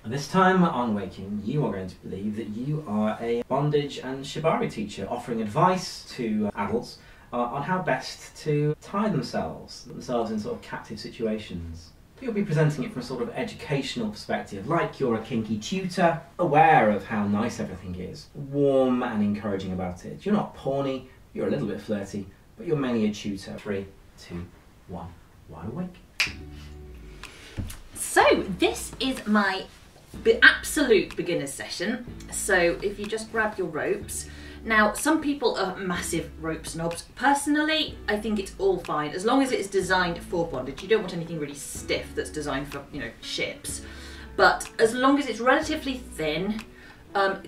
This time on Waking, you are going to believe that you are a bondage and shibari teacher offering advice to adults on how best to tie themselves in sort of captive situations. You'll be presenting it from a sort of educational perspective, like you're a kinky tutor, aware of how nice everything is, warm and encouraging about it. You're not porny, you're a little bit flirty, but you're mainly a tutor. 3, 2, 1, wide awake. So this is my absolute beginner's session. So if you just grab your ropes. Now, some people are massive rope snobs. Personally, I think it's all fine, as long as it's designed for bondage. You don't want anything really stiff that's designed for, you know, ships. But as long as it's relatively thin,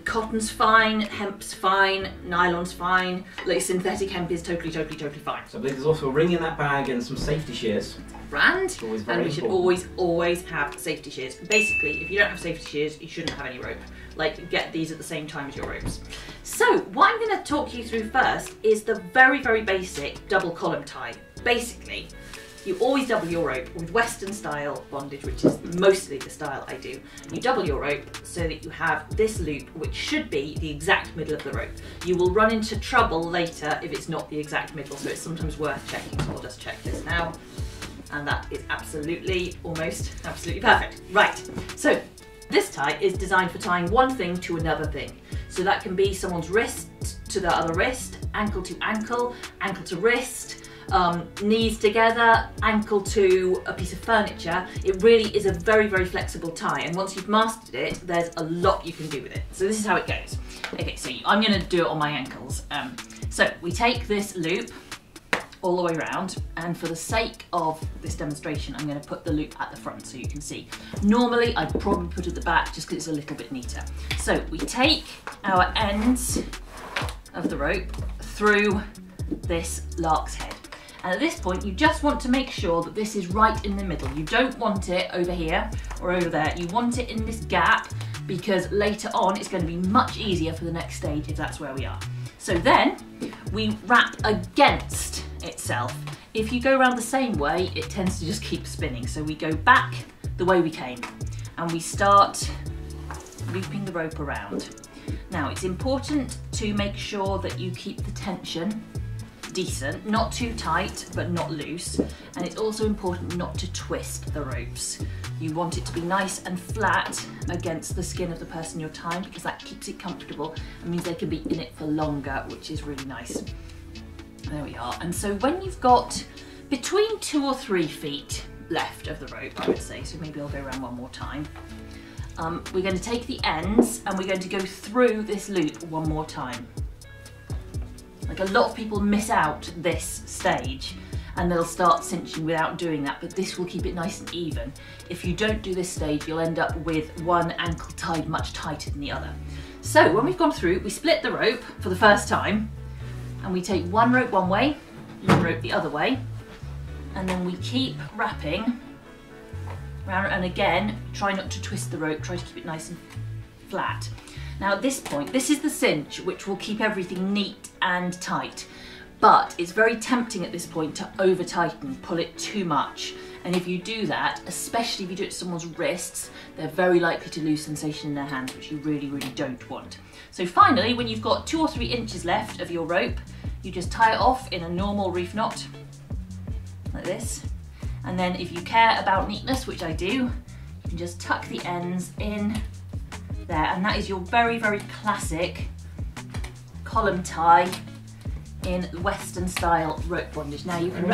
cotton's fine, hemp's fine, nylon's fine, like synthetic hemp is totally fine. So I believe there's also a ring in that bag and some safety shears. Brand, and we should always have safety shears. Basically, if you don't have safety shears, you shouldn't have any rope. Like, get these at the same time as your ropes. So what I'm going to talk you through first is the very basic double column tie. Basically, you always double your rope with Western style bondage, which is mostly the style I do. You double your rope so that you have this loop, which should be the exact middle of the rope. You will run into trouble later if it's not the exact middle, so it's sometimes worth checking. So I'll just check this now. And that is almost absolutely perfect. Right, so this tie is designed for tying one thing to another thing. So that can be someone's wrist to the other wrist, ankle to ankle, ankle to wrist, knees together, ankle to a piece of furniture. It really is a very flexible tie, and once you've mastered it, there's a lot you can do with it. So this is how it goes. Okay, so I'm going to do it on my ankles. So we take this loop all the way around, and for the sake of this demonstration, I'm going to put the loop at the front so you can see. Normally, I'd probably put it at the back just because it's a little bit neater. So we take our ends of the rope through this lark's head. And at this point, you just want to make sure that this is right in the middle. You don't want it over here or over there. You want it in this gap, because later on, it's going to be much easier for the next stage if that's where we are. So then we wrap against itself. If you go around the same way, it tends to just keep spinning. So we go back the way we came and we start looping the rope around. Now, it's important to make sure that you keep the tension decent, not too tight, but not loose. And it's also important not to twist the ropes. You want it to be nice and flat against the skin of the person you're tying, because that keeps it comfortable and means they can be in it for longer, which is really nice. There we are. And so when you've got between 2 or 3 feet left of the rope, I would say, so maybe I'll go around one more time. We're going to take the ends and we're going to go through this loop one more time. Like, a lot of people miss out this stage and they'll start cinching without doing that, but this will keep it nice and even. If you don't do this stage, you'll end up with one ankle tied much tighter than the other. So when we've gone through, we split the rope for the first time, and we take one rope one way, one rope the other way, and then we keep wrapping around, and again, try not to twist the rope, try to keep it nice and flat. Now at this point, this is the cinch, which will keep everything neat and tight. But it's very tempting at this point to over tighten, pull it too much. And if you do that, especially if you do it to someone's wrists, they're very likely to lose sensation in their hands, which you really don't want. So finally, when you've got 2 or 3 inches left of your rope, you just tie it off in a normal reef knot, like this. And then if you care about neatness, which I do, you can just tuck the ends in there. And that is your very classic column tie in Western style rope bondage. Now you can